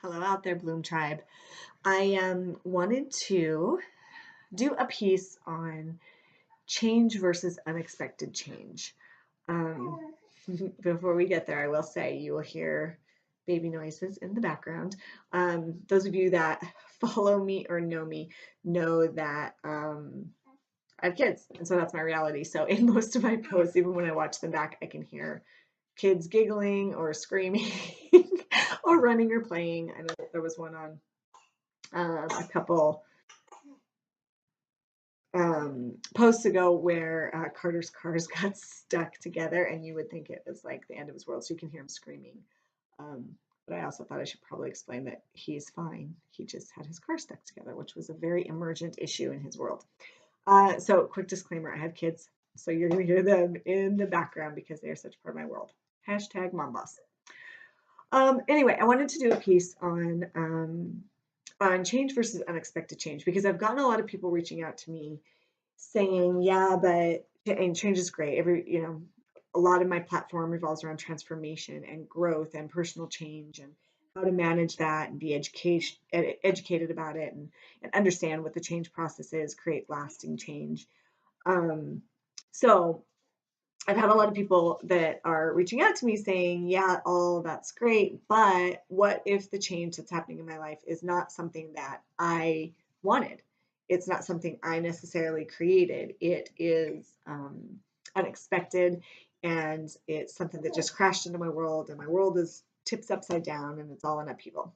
Hello out there, Bloom Tribe. I wanted to do a piece on change versus unexpected change. Um, Before we get there, I will say you will hear baby noises in the background. Those of you that follow me or know me know that I have kids, and so that's my reality. So in most of my posts, even when I watch them back, I can hear kids giggling or screaming or running or playing. I know there was one on a couple posts ago where Carter's cars got stuck together, and you would think it was like the end of his world. So you can hear him screaming. Um, but I also thought I should probably explain that he's fine. He just had his car stuck together, which was a very emergent issue in his world. So, quick disclaimer: I have kids, so you're going to hear them in the background because they are such part of my world. Hashtag mom boss. Anyway, I wanted to do a piece on change versus unexpected change because I've gotten a lot of people reaching out to me saying, yeah, but and change is great. A lot of my platform revolves around transformation and growth and personal change and how to manage that and be educated about it and understand what the change process is, create lasting change. Um, so I've had a lot of people that are reaching out to me saying, yeah, all that's great, but what if the change that's happening in my life is not something that I wanted? It's not something I necessarily created. It is unexpected, and it's something that just crashed into my world, and my world is tips upside down, and it's all in upheaval.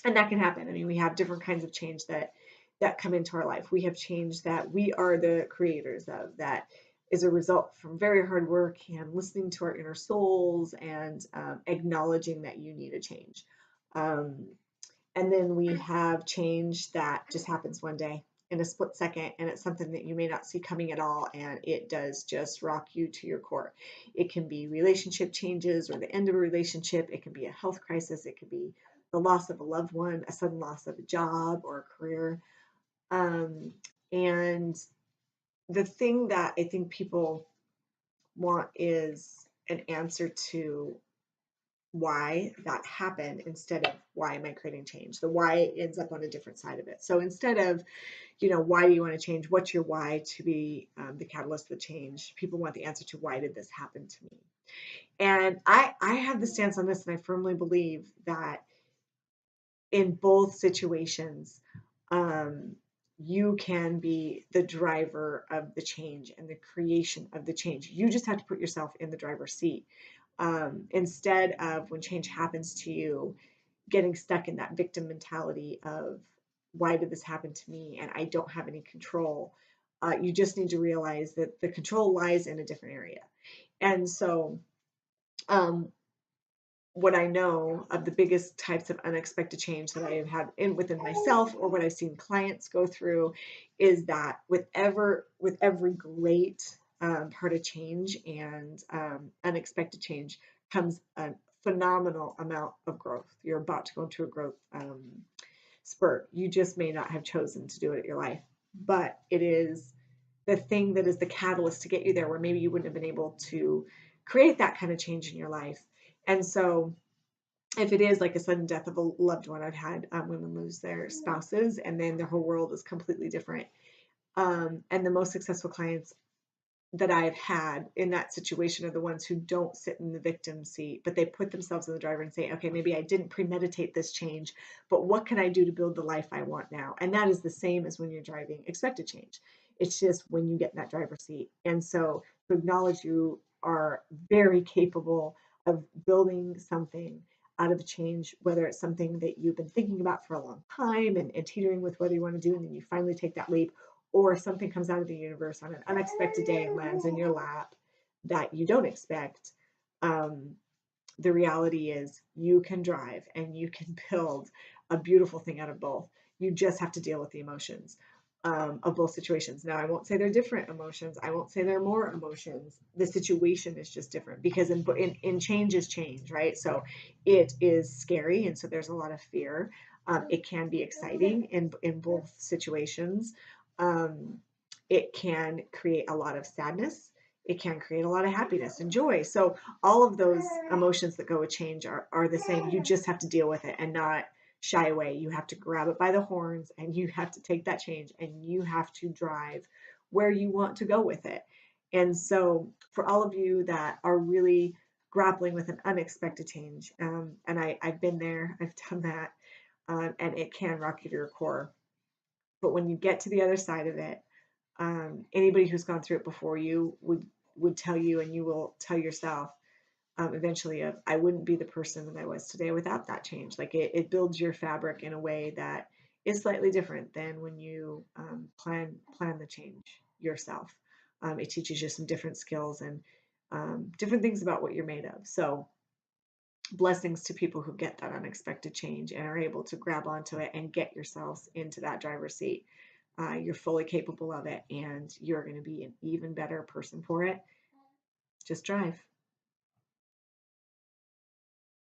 And that can happen. I mean, we have different kinds of change that come into our life. We have change that we are the creators of, that is a result from very hard work and listening to our inner souls and acknowledging that you need a change. Um, and then we have change that just happens one day in a split second, and it's something that you may not see coming at all, and it does just rock you to your core. It can be relationship changes or the end of a relationship. It can be a health crisis. It can be the loss of a loved one, a sudden loss of a job or a career. And the thing that I think people want is an answer to why that happened instead of why am I creating change. The why ends up on a different side of it. So instead of, why do you want to change? What's your why to be the catalyst for change? People want the answer to why did this happen to me? And I have the stance on this, and I firmly believe that in both situations, um, you can be the driver of the change and the creation of the change. You just have to put yourself in the driver's seat. Instead of when change happens to you, getting stuck in that victim mentality of why did this happen to me and I don't have any control. You just need to realize that the control lies in a different area. And so, um, what I know of the biggest types of unexpected change that I have had within myself or what I've seen clients go through is that with every great part of change and unexpected change comes a phenomenal amount of growth. You're about to go into a growth spurt. You just may not have chosen to do it in your life, but it is the thing that is the catalyst to get you there where maybe you wouldn't have been able to create that kind of change in your life. And so if it is like a sudden death of a loved one, I've had women lose their spouses and then their whole world is completely different. And the most successful clients that I've had in that situation are the ones who don't sit in the victim seat, but they put themselves in the driver and say, okay, maybe I didn't premeditate this change, but what can I do to build the life I want now? And that is the same as when you're driving expected change. It's just when you get in that driver's seat. And so to acknowledge you are very capable of building something out of change, whether it's something that you've been thinking about for a long time and teetering with whether you want to do, and then you finally take that leap, or something comes out of the universe on an unexpected day and lands in your lap that you don't expect. The reality is you can drive and you can build a beautiful thing out of both. You just have to deal with the emotions of both situations. Now, I won't say they're different emotions. I won't say they're more emotions. The situation is just different because in change is change, right? So it is scary, and so there's a lot of fear. It can be exciting in both situations. Um, it can create a lot of sadness. It can create a lot of happiness and joy. So all of those emotions that go with change are the same. You just have to deal with it and not shy away. You have to grab it by the horns and you have to take that change and you have to drive where you want to go with it. And so, for all of you that are really grappling with an unexpected change, and I've been there, I've done that, and it can rock you to your core. But when you get to the other side of it, anybody who's gone through it before you would tell you, and you will tell yourself eventually, of I wouldn't be the person that I was today without that change. Like it builds your fabric in a way that is slightly different than when you plan the change yourself. It teaches you some different skills and different things about what you're made of. So blessings to people who get that unexpected change and are able to grab onto it and get yourselves into that driver's seat. You're fully capable of it, and you're going to be an even better person for it. Just drive.